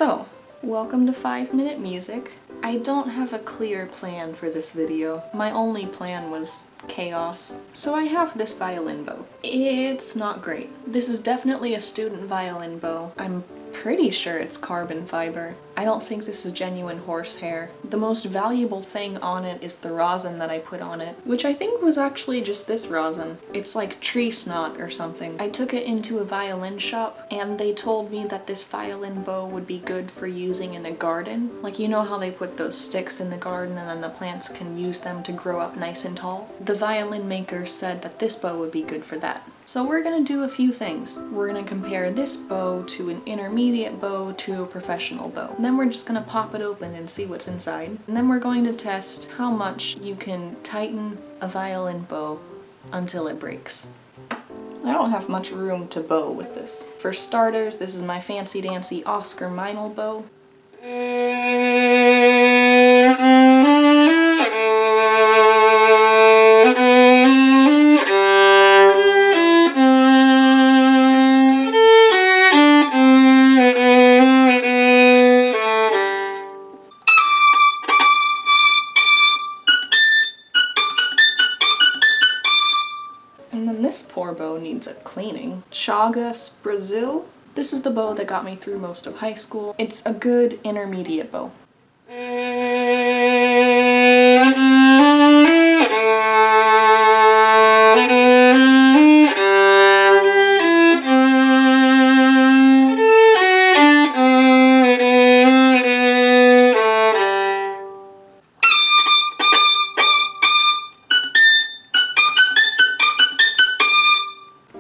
So, welcome to 5-Minute Music. I don't have a clear plan for this video. My only plan was chaos. So I have this violin bow. It's not great. This is definitely a student violin bow. I'm pretty sure it's carbon fiber. I don't think this is genuine horsehair. The most valuable thing on it is the rosin that I put on it, which I think was actually just this rosin. It's like tree snot or something. I took it into a violin shop and they told me that this violin bow would be good for using in a garden. Like, you know how they put those sticks in the garden and then the plants can use them to grow up nice and tall? The violin maker said that this bow would be good for that. So we're gonna do a few things. We're gonna compare this bow to an intermediate bow to a professional bow. And then we're just gonna pop it open and see what's inside. And then we're going to test how much you can tighten a violin bow until it breaks. I don't have much room to bow with this. For starters, this is my fancy dancy Oscar Meinl bow. And then this poor bow needs a cleaning. Chagas Brazil. This is the bow that got me through most of high school. It's a good intermediate bow.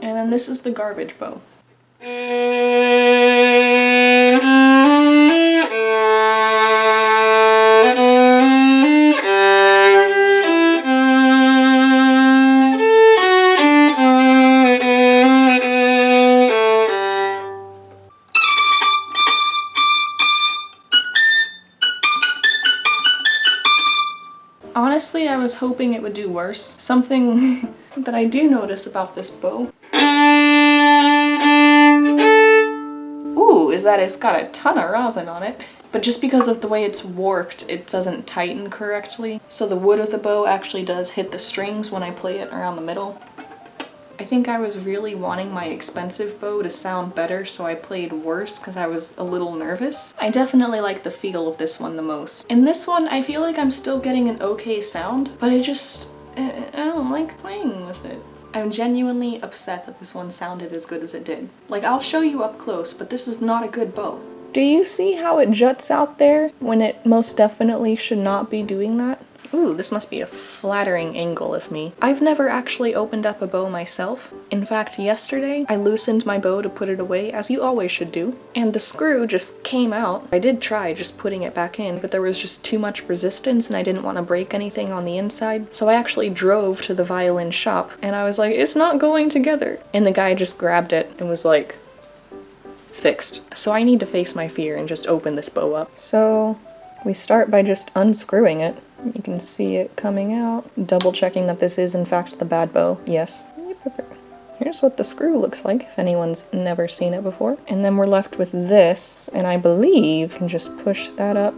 And then this is the garbage bow. Honestly, I was hoping it would do worse. Something that I do notice about this bow is that it's got a ton of rosin on it. But just because of the way it's warped, it doesn't tighten correctly. So the wood of the bow actually does hit the strings when I play it around the middle. I think I was really wanting my expensive bow to sound better, so I played worse because I was a little nervous. I definitely like the feel of this one the most. In this one, I feel like I'm still getting an okay sound, but I don't like playing with it. I'm genuinely upset that this one sounded as good as it did. Like, I'll show you up close, but this is not a good bow. Do you see how it juts out there when it most definitely should not be doing that? Ooh, this must be a flattering angle of me. I've never actually opened up a bow myself. In fact, yesterday, I loosened my bow to put it away, as you always should do, and the screw just came out. I did try just putting it back in, but there was just too much resistance and I didn't want to break anything on the inside. So I actually drove to the violin shop and I was like, it's not going together. And the guy just grabbed it and was like, fixed. So I need to face my fear and just open this bow up. So we start by just unscrewing it. You can see it coming out. Double checking that this is in fact the bad bow. Yes. Here's what the screw looks like if anyone's never seen it before. And then we're left with this, and I believe you can just push that up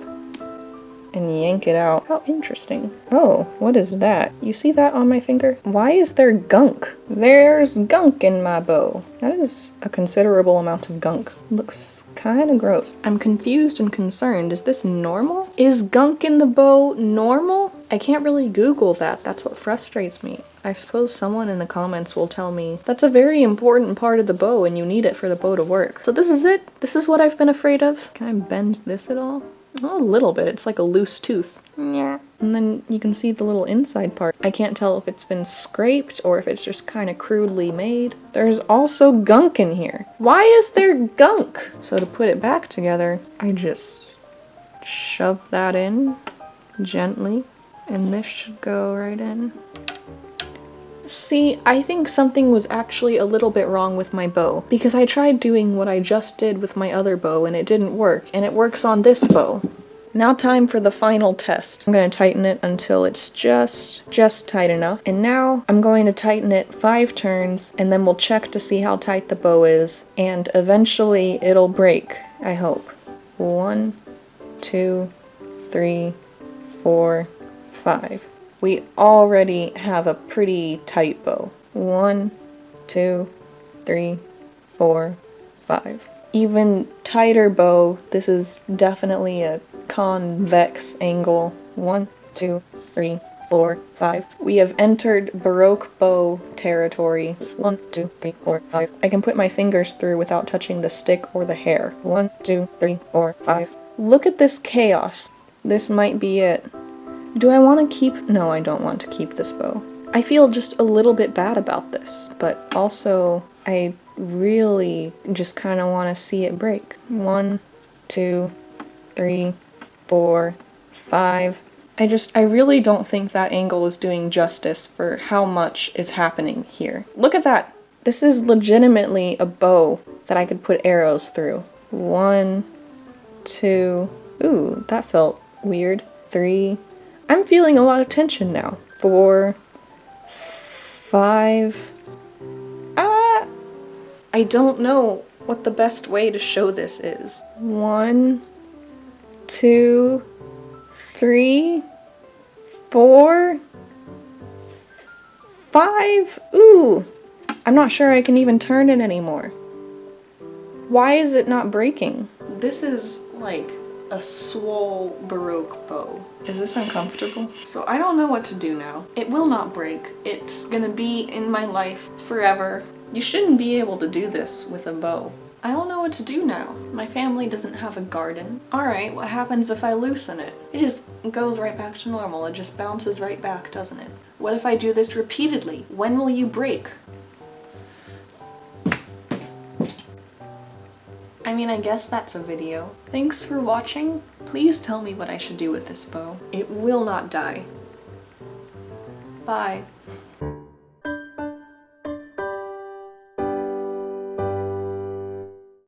and yank it out. How interesting. Oh, what is that? You see that on my finger? Why is there gunk? There's gunk in my bow. That is a considerable amount of gunk. Looks kind of gross. I'm confused and concerned. Is this normal? Is gunk in the bow normal? I can't really Google that. That's what frustrates me. I suppose someone in the comments will tell me that's a very important part of the bow and you need it for the bow to work. So this is it? This is what I've been afraid of? Can I bend this at all? Oh, a little bit. It's like a loose tooth. Yeah. And then you can see the little inside part. I can't tell if it's been scraped or if it's just kind of crudely made. There's also gunk in here. Why is there gunk? So to put it back together, I just shove that in gently, and this should go right in. See, I think something was actually a little bit wrong with my bow, because I tried doing what I just did with my other bow and it didn't work, and it works on this bow. Now time for the final test. I'm going to tighten it until it's just tight enough. And now I'm going to tighten it 5 turns, and then we'll check to see how tight the bow is, and eventually it'll break, I hope. 1, 2, 3, 4, 5. We already have a pretty tight bow. 1, 2, 3, 4, 5. Even tighter bow, this is definitely a convex angle. 1, 2, 3, 4, 5. We have entered Baroque bow territory. 1, 2, 3, 4, 5. I can put my fingers through without touching the stick or the hair. 1, 2, 3, 4, 5. Look at this chaos. This might be it. Do I want to keep? No, I don't want to keep this bow. I feel just a little bit bad about this, but also I really just kind of want to see it break. 1, 2, 3, 4, 5. I really don't think that angle is doing justice for how much is happening here. Look at that! This is legitimately a bow that I could put arrows through. 1, 2, ooh, that felt weird. 3, I'm feeling a lot of tension now. 4, 5, I don't know what the best way to show this is. 1, 2, 3, 4, 5. Ooh, I'm not sure I can even turn it anymore. Why is it not breaking? This is like a swole Baroque bow. Is this uncomfortable? So I don't know what to do now. It will not break. It's gonna be in my life forever. You shouldn't be able to do this with a bow. I don't know what to do now. My family doesn't have a garden. Alright, what happens if I loosen it? It just goes right back to normal. It just bounces right back, doesn't it? What if I do this repeatedly? When will you break? I mean, I guess that's a video. Thanks for watching. Please tell me what I should do with this bow. It will not die. Bye.